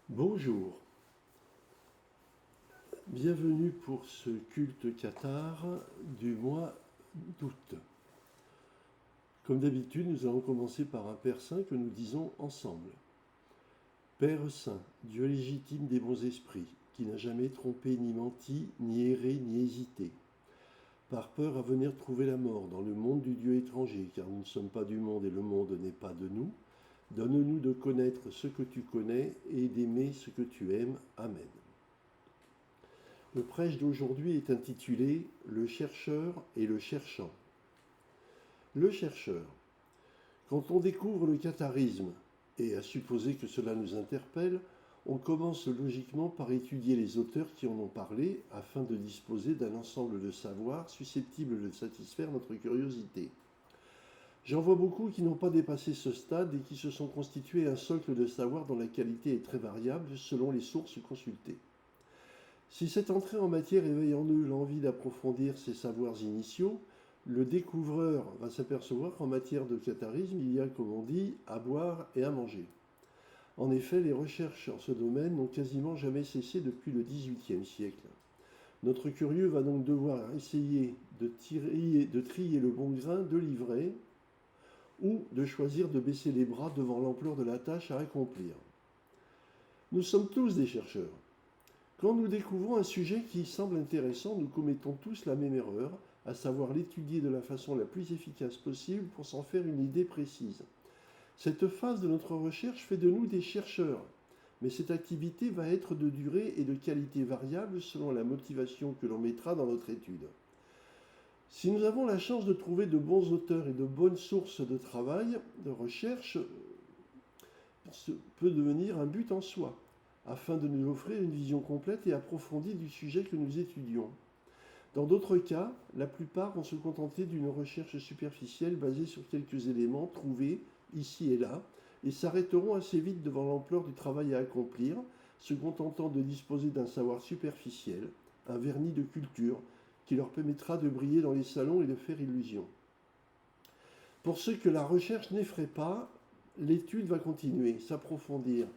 Bonjour, bienvenue pour ce culte cathare du mois d'août. Comme d'habitude, nous allons commencer par un Père Saint que nous disons ensemble. Père Saint, Dieu légitime des bons esprits, qui n'a jamais trompé ni menti, ni erré, ni hésité, par peur à venir trouver la mort dans le monde du Dieu étranger, car nous ne sommes pas du monde et le monde n'est pas de nous, donne-nous de connaître ce que tu connais et d'aimer ce que tu aimes. Amen. Le prêche d'aujourd'hui est intitulé « Le chercheur et le cherchant ». Le chercheur. Quand on découvre le catharisme, et à supposer que cela nous interpelle, on commence logiquement par étudier les auteurs qui en ont parlé afin de disposer d'un ensemble de savoirs susceptibles de satisfaire notre curiosité. J'en vois beaucoup qui n'ont pas dépassé ce stade et qui se sont constitués un socle de savoir dont la qualité est très variable selon les sources consultées. Si cette entrée en matière éveille en eux l'envie d'approfondir ces savoirs initiaux, le découvreur va s'apercevoir qu'en matière de catharisme, il y a, comme on dit, à boire et à manger. En effet, les recherches en ce domaine n'ont quasiment jamais cessé depuis le XVIIIe siècle. Notre curieux va donc devoir essayer de trier le bon grain de l'ivraie ou de choisir de baisser les bras devant l'ampleur de la tâche à accomplir. Nous sommes tous des chercheurs. Quand nous découvrons un sujet qui semble intéressant, nous commettons tous la même erreur, à savoir l'étudier de la façon la plus efficace possible pour s'en faire une idée précise. Cette phase de notre recherche fait de nous des chercheurs, mais cette activité va être de durée et de qualité variable selon la motivation que l'on mettra dans notre étude. Si nous avons la chance de trouver de bons auteurs et de bonnes sources de travail, de recherche, peut devenir un but en soi, afin de nous offrir une vision complète et approfondie du sujet que nous étudions. Dans d'autres cas, la plupart vont se contenter d'une recherche superficielle basée sur quelques éléments trouvés ici et là, et s'arrêteront assez vite devant l'ampleur du travail à accomplir, se contentant de disposer d'un savoir superficiel, un vernis de culture, qui leur permettra de briller dans les salons et de faire illusion. Pour ceux que la recherche n'effraie pas, l'étude va continuer, s'approfondir,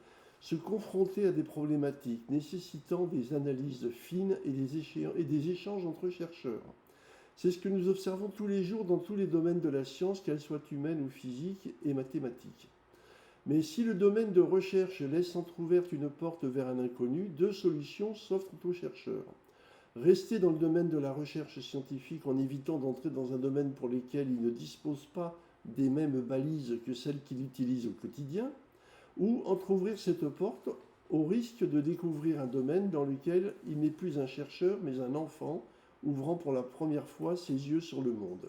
se confronter à des problématiques nécessitant des analyses fines et des échanges entre chercheurs. C'est ce que nous observons tous les jours dans tous les domaines de la science, qu'elle soit humaine ou physique et mathématique. Mais si le domaine de recherche laisse entrouverte une porte vers un inconnu, deux solutions s'offrent aux chercheurs. Rester dans le domaine de la recherche scientifique en évitant d'entrer dans un domaine pour lequel il ne dispose pas des mêmes balises que celles qu'il utilise au quotidien, ou entrouvrir cette porte au risque de découvrir un domaine dans lequel il n'est plus un chercheur mais un enfant ouvrant pour la première fois ses yeux sur le monde.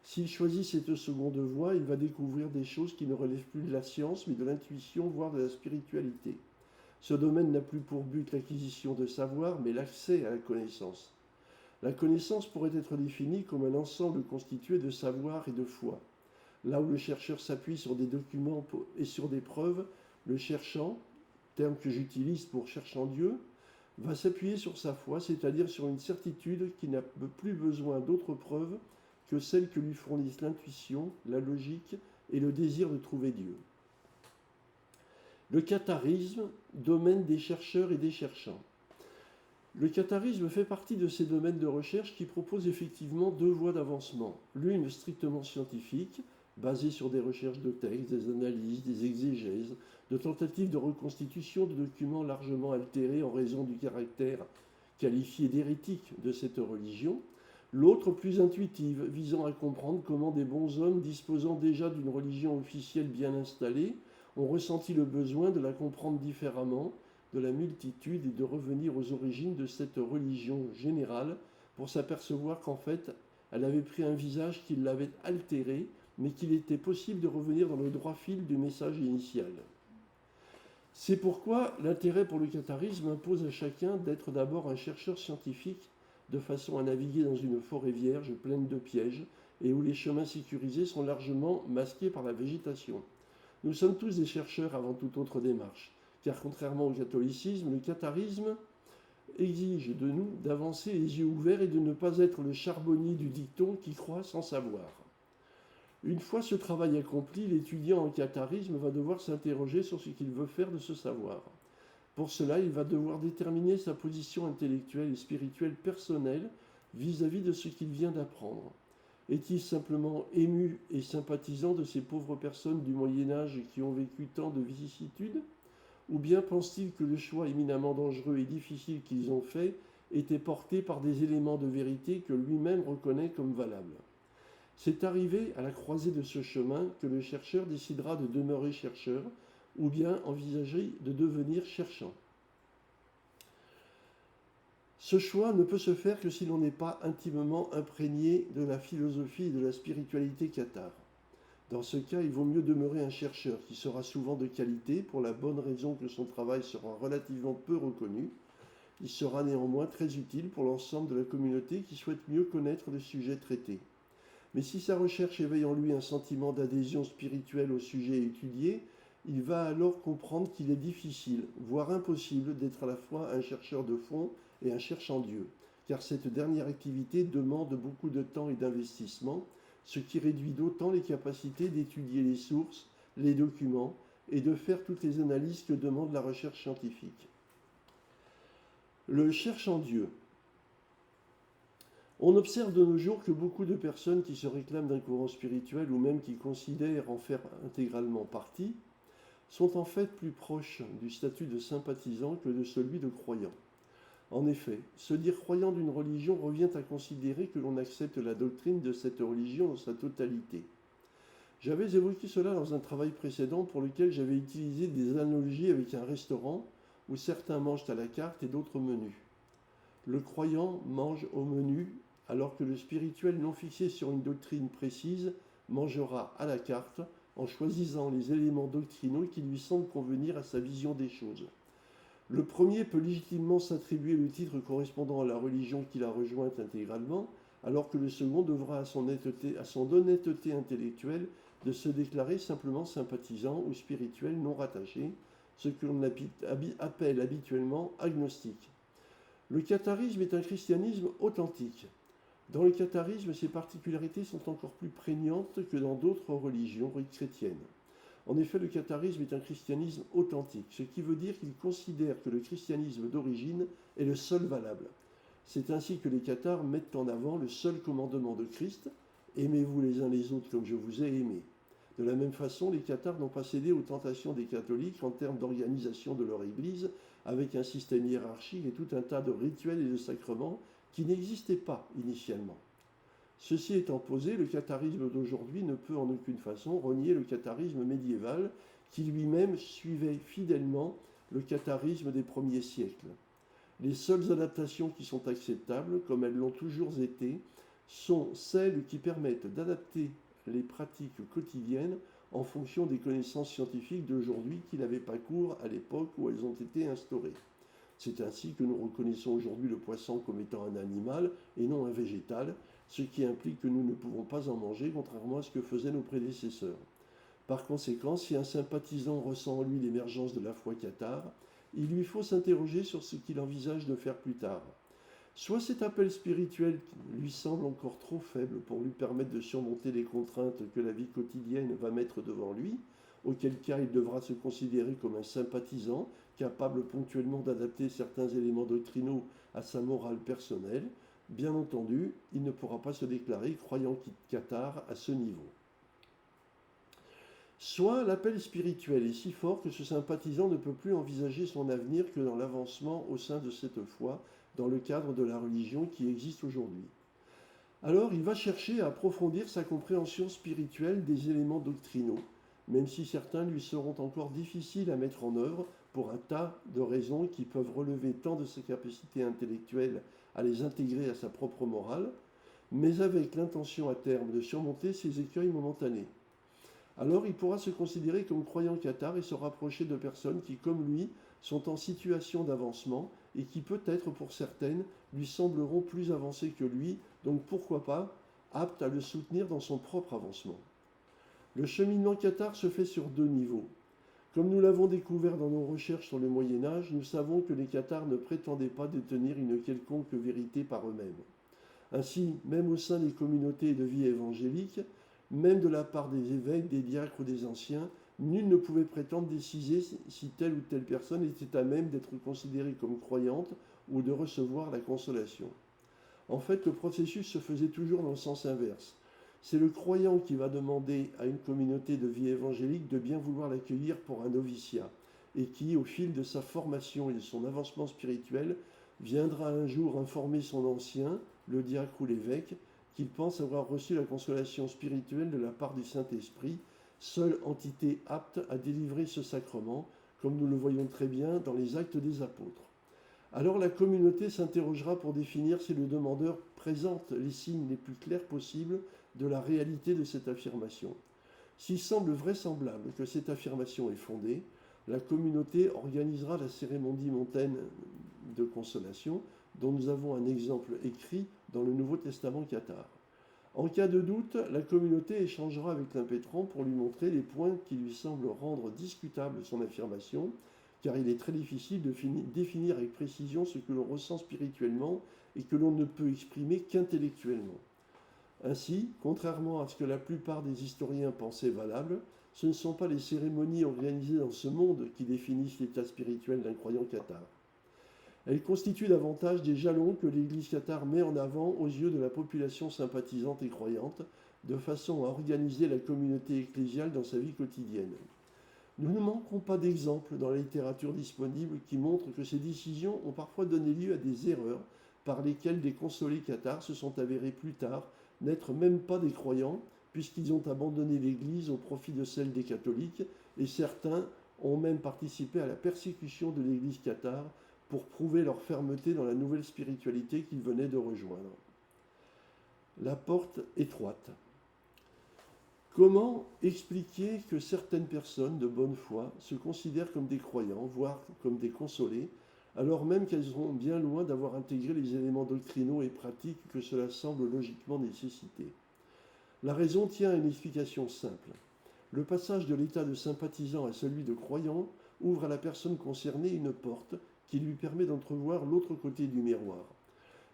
S'il choisit cette seconde voie, il va découvrir des choses qui ne relèvent plus de la science mais de l'intuition, voire de la spiritualité. Ce domaine n'a plus pour but l'acquisition de savoir mais l'accès à la connaissance. La connaissance pourrait être définie comme un ensemble constitué de savoir et de foi. Là où le chercheur s'appuie sur des documents et sur des preuves, le cherchant, terme que j'utilise pour cherchant Dieu, va s'appuyer sur sa foi, c'est-à-dire sur une certitude qui n'a plus besoin d'autres preuves que celles que lui fournissent l'intuition, la logique et le désir de trouver Dieu. Le catharisme, domaine des chercheurs et des cherchants. Le catharisme fait partie de ces domaines de recherche qui proposent effectivement deux voies d'avancement. L'une strictement scientifique, basée sur des recherches de textes, des analyses, des exégèses, de tentatives de reconstitution de documents largement altérés en raison du caractère qualifié d'hérétique de cette religion. L'autre plus intuitive, visant à comprendre comment des bons hommes disposant déjà d'une religion officielle bien installée ont ressenti le besoin de la comprendre différemment de la multitude et de revenir aux origines de cette religion générale pour s'apercevoir qu'en fait, elle avait pris un visage qui l'avait altéré, mais qu'il était possible de revenir dans le droit fil du message initial. C'est pourquoi l'intérêt pour le catharisme impose à chacun d'être d'abord un chercheur scientifique, de façon à naviguer dans une forêt vierge pleine de pièges et où les chemins sécurisés sont largement masqués par la végétation. Nous sommes tous des chercheurs avant toute autre démarche, car contrairement au catholicisme, le catharisme exige de nous d'avancer les yeux ouverts et de ne pas être le charbonnier du dicton qui croit sans savoir. Une fois ce travail accompli, l'étudiant en catharisme va devoir s'interroger sur ce qu'il veut faire de ce savoir. Pour cela, il va devoir déterminer sa position intellectuelle et spirituelle personnelle vis-à-vis de ce qu'il vient d'apprendre. Est-il simplement ému et sympathisant de ces pauvres personnes du Moyen Âge qui ont vécu tant de vicissitudes? Ou bien pense-t-il que le choix éminemment dangereux et difficile qu'ils ont fait était porté par des éléments de vérité que lui-même reconnaît comme valables? C'est arrivé à la croisée de ce chemin que le chercheur décidera de demeurer chercheur ou bien envisager de devenir cherchant. Ce choix ne peut se faire que si l'on n'est pas intimement imprégné de la philosophie et de la spiritualité cathare. Dans ce cas, il vaut mieux demeurer un chercheur qui sera souvent de qualité pour la bonne raison que son travail sera relativement peu reconnu. Il sera néanmoins très utile pour l'ensemble de la communauté qui souhaite mieux connaître le sujet traité. Mais si sa recherche éveille en lui un sentiment d'adhésion spirituelle au sujet étudié, il va alors comprendre qu'il est difficile, voire impossible, d'être à la fois un chercheur de fond et un cherchant Dieu, car cette dernière activité demande beaucoup de temps et d'investissement, ce qui réduit d'autant les capacités d'étudier les sources, les documents et de faire toutes les analyses que demande la recherche scientifique. Le cherchant Dieu. On observe de nos jours que beaucoup de personnes qui se réclament d'un courant spirituel ou même qui considèrent en faire intégralement partie sont en fait plus proches du statut de sympathisant que de celui de croyant. En effet, se dire croyant d'une religion revient à considérer que l'on accepte la doctrine de cette religion dans sa totalité. J'avais évoqué cela dans un travail précédent pour lequel j'avais utilisé des analogies avec un restaurant où certains mangent à la carte et d'autres au menu. Le croyant mange au menu alors que le spirituel non fixé sur une doctrine précise mangera à la carte en choisissant les éléments doctrinaux qui lui semblent convenir à sa vision des choses. Le premier peut légitimement s'attribuer le titre correspondant à la religion qu'il a rejointe intégralement, alors que le second devra à son honnêteté intellectuelle de se déclarer simplement sympathisant ou spirituel non rattaché, ce que l'on appelle habituellement agnostique. Le catharisme est un christianisme authentique. Dans le catharisme, ses particularités sont encore plus prégnantes que dans d'autres religions chrétiennes. En effet, le catharisme est un christianisme authentique, ce qui veut dire qu'il considère que le christianisme d'origine est le seul valable. C'est ainsi que les cathares mettent en avant le seul commandement de Christ, « Aimez-vous les uns les autres comme je vous ai aimés ». De la même façon, les cathares n'ont pas cédé aux tentations des catholiques en termes d'organisation de leur Église, avec un système hiérarchique et tout un tas de rituels et de sacrements qui n'existaient pas initialement. Ceci étant posé, le catharisme d'aujourd'hui ne peut en aucune façon renier le catharisme médiéval qui lui-même suivait fidèlement le catharisme des premiers siècles. Les seules adaptations qui sont acceptables, comme elles l'ont toujours été, sont celles qui permettent d'adapter les pratiques quotidiennes en fonction des connaissances scientifiques d'aujourd'hui qui n'avaient pas cours à l'époque où elles ont été instaurées. C'est ainsi que nous reconnaissons aujourd'hui le poisson comme étant un animal et non un végétal, ce qui implique que nous ne pouvons pas en manger, contrairement à ce que faisaient nos prédécesseurs. Par conséquent, si un sympathisant ressent en lui l'émergence de la foi cathare, il lui faut s'interroger sur ce qu'il envisage de faire plus tard. Soit cet appel spirituel lui semble encore trop faible pour lui permettre de surmonter les contraintes que la vie quotidienne va mettre devant lui, auquel cas il devra se considérer comme un sympathisant, capable ponctuellement d'adapter certains éléments doctrinaux à sa morale personnelle. Bien entendu, il ne pourra pas se déclarer croyant cathare à ce niveau. Soit l'appel spirituel est si fort que ce sympathisant ne peut plus envisager son avenir que dans l'avancement au sein de cette foi, dans le cadre de la religion qui existe aujourd'hui. Alors il va chercher à approfondir sa compréhension spirituelle des éléments doctrinaux, même si certains lui seront encore difficiles à mettre en œuvre pour un tas de raisons qui peuvent relever tant de sa capacité intellectuelle à les intégrer à sa propre morale, mais avec l'intention à terme de surmonter ces écueils momentanés. Alors il pourra se considérer comme croyant cathare et se rapprocher de personnes qui, comme lui, sont en situation d'avancement et qui peut-être pour certaines lui sembleront plus avancées que lui, donc pourquoi pas aptes à le soutenir dans son propre avancement. Le cheminement cathare se fait sur deux niveaux. Comme nous l'avons découvert dans nos recherches sur le Moyen-Âge, nous savons que les cathares ne prétendaient pas détenir une quelconque vérité par eux-mêmes. Ainsi, même au sein des communautés de vie évangélique, même de la part des évêques, des diacres ou des anciens, Nul ne pouvait prétendre décider si telle ou telle personne était à même d'être considérée comme croyante ou de recevoir la consolation. En fait, le processus se faisait toujours dans le sens inverse. C'est le croyant qui va demander à une communauté de vie évangélique de bien vouloir l'accueillir pour un noviciat, et qui, au fil de sa formation et de son avancement spirituel, viendra un jour informer son ancien, le diacre ou l'évêque, qu'il pense avoir reçu la consolation spirituelle de la part du Saint-Esprit, seule entité apte à délivrer ce sacrement, comme nous le voyons très bien dans les Actes des Apôtres. Alors la communauté s'interrogera pour définir si le demandeur présente les signes les plus clairs possibles de la réalité de cette affirmation. S'il semble vraisemblable que cette affirmation est fondée, la communauté organisera la cérémonie mondaine de consolation, dont nous avons un exemple écrit dans le Nouveau Testament cathare. En cas de doute, la communauté échangera avec l'impétrant pour lui montrer les points qui lui semblent rendre discutable son affirmation, car il est très difficile de définir avec précision ce que l'on ressent spirituellement et que l'on ne peut exprimer qu'intellectuellement. Ainsi, contrairement à ce que la plupart des historiens pensaient valable, ce ne sont pas les cérémonies organisées dans ce monde qui définissent l'état spirituel d'un croyant cathare. Elles constituent davantage des jalons que l'Église cathare met en avant aux yeux de la population sympathisante et croyante, de façon à organiser la communauté ecclésiale dans sa vie quotidienne. Nous ne manquons pas d'exemples dans la littérature disponible qui montrent que ces décisions ont parfois donné lieu à des erreurs par lesquelles des consolés cathares se sont avérés plus tard n'être même pas des croyants, puisqu'ils ont abandonné l'Église au profit de celle des catholiques, et certains ont même participé à la persécution de l'Église cathare pour prouver leur fermeté dans la nouvelle spiritualité qu'ils venaient de rejoindre. La porte étroite. Comment expliquer que certaines personnes de bonne foi se considèrent comme des croyants, voire comme des consolés, alors même qu'elles sont bien loin d'avoir intégré les éléments doctrinaux et pratiques que cela semble logiquement nécessiter? La raison tient à une explication simple. Le passage de l'état de sympathisant à celui de croyant ouvre à la personne concernée une porte qui lui permet d'entrevoir l'autre côté du miroir.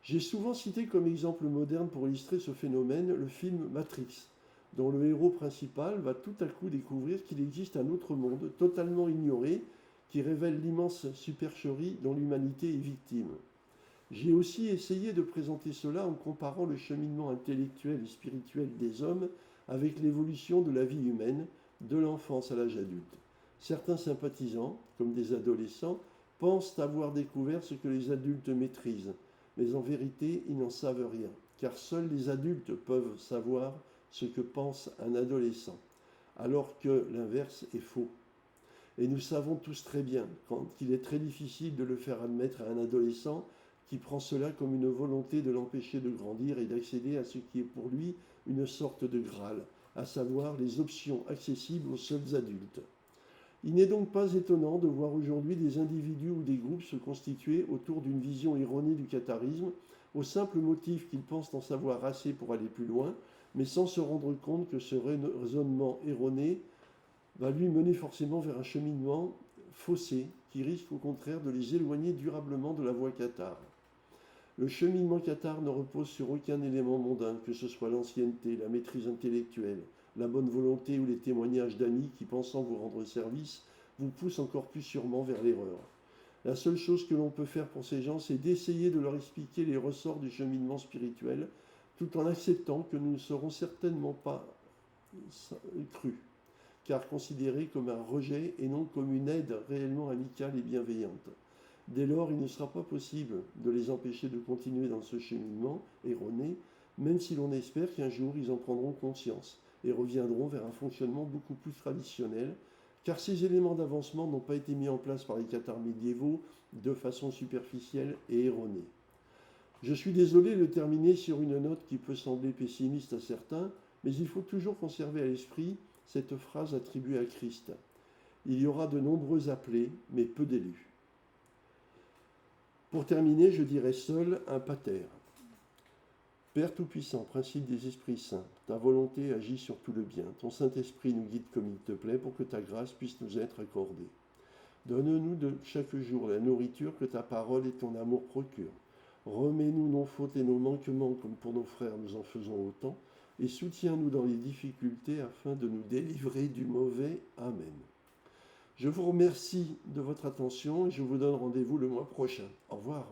J'ai souvent cité comme exemple moderne pour illustrer ce phénomène le film Matrix, dont le héros principal va tout à coup découvrir qu'il existe un autre monde totalement ignoré qui révèle l'immense supercherie dont l'humanité est victime. J'ai aussi essayé de présenter cela en comparant le cheminement intellectuel et spirituel des hommes avec l'évolution de la vie humaine, de l'enfance à l'âge adulte. Certains sympathisants, comme des adolescents, pensent avoir découvert ce que les adultes maîtrisent, mais en vérité, ils n'en savent rien, car seuls les adultes peuvent savoir ce que pense un adolescent, alors que l'inverse est faux. Et nous savons tous très bien qu'il est très difficile de le faire admettre à un adolescent qui prend cela comme une volonté de l'empêcher de grandir et d'accéder à ce qui est pour lui une sorte de Graal, à savoir les options accessibles aux seuls adultes. Il n'est donc pas étonnant de voir aujourd'hui des individus ou des groupes se constituer autour d'une vision erronée du catharisme, au simple motif qu'ils pensent en savoir assez pour aller plus loin, mais sans se rendre compte que ce raisonnement erroné va lui mener forcément vers un cheminement faussé qui risque au contraire de les éloigner durablement de la voie cathare. Le cheminement cathare ne repose sur aucun élément mondain, que ce soit l'ancienneté, la maîtrise intellectuelle, la bonne volonté ou les témoignages d'amis qui, pensant vous rendre service, vous poussent encore plus sûrement vers l'erreur. La seule chose que l'on peut faire pour ces gens, c'est d'essayer de leur expliquer les ressorts du cheminement spirituel, tout en acceptant que nous ne serons certainement pas crus, car considérés comme un rejet et non comme une aide réellement amicale et bienveillante. Dès lors, il ne sera pas possible de les empêcher de continuer dans ce cheminement erroné, même si l'on espère qu'un jour ils en prendront conscience et reviendront vers un fonctionnement beaucoup plus traditionnel, car ces éléments d'avancement n'ont pas été mis en place par les cathares médiévaux de façon superficielle et erronée. Je suis désolé de terminer sur une note qui peut sembler pessimiste à certains, mais il faut toujours conserver à l'esprit cette phrase attribuée à Christ. Il y aura de nombreux appelés, mais peu d'élus. Pour terminer, je dirais seul un pater. Père Tout-Puissant, principe des esprits saints, ta volonté agit sur tout le bien. Ton Saint-Esprit nous guide comme il te plaît pour que ta grâce puisse nous être accordée. Donne-nous de chaque jour la nourriture que ta parole et ton amour procurent. Remets-nous nos fautes et nos manquements comme pour nos frères nous en faisons autant. et soutiens-nous dans les difficultés afin de nous délivrer du mauvais. Amen. Je vous remercie de votre attention et je vous donne rendez-vous le mois prochain. Au revoir.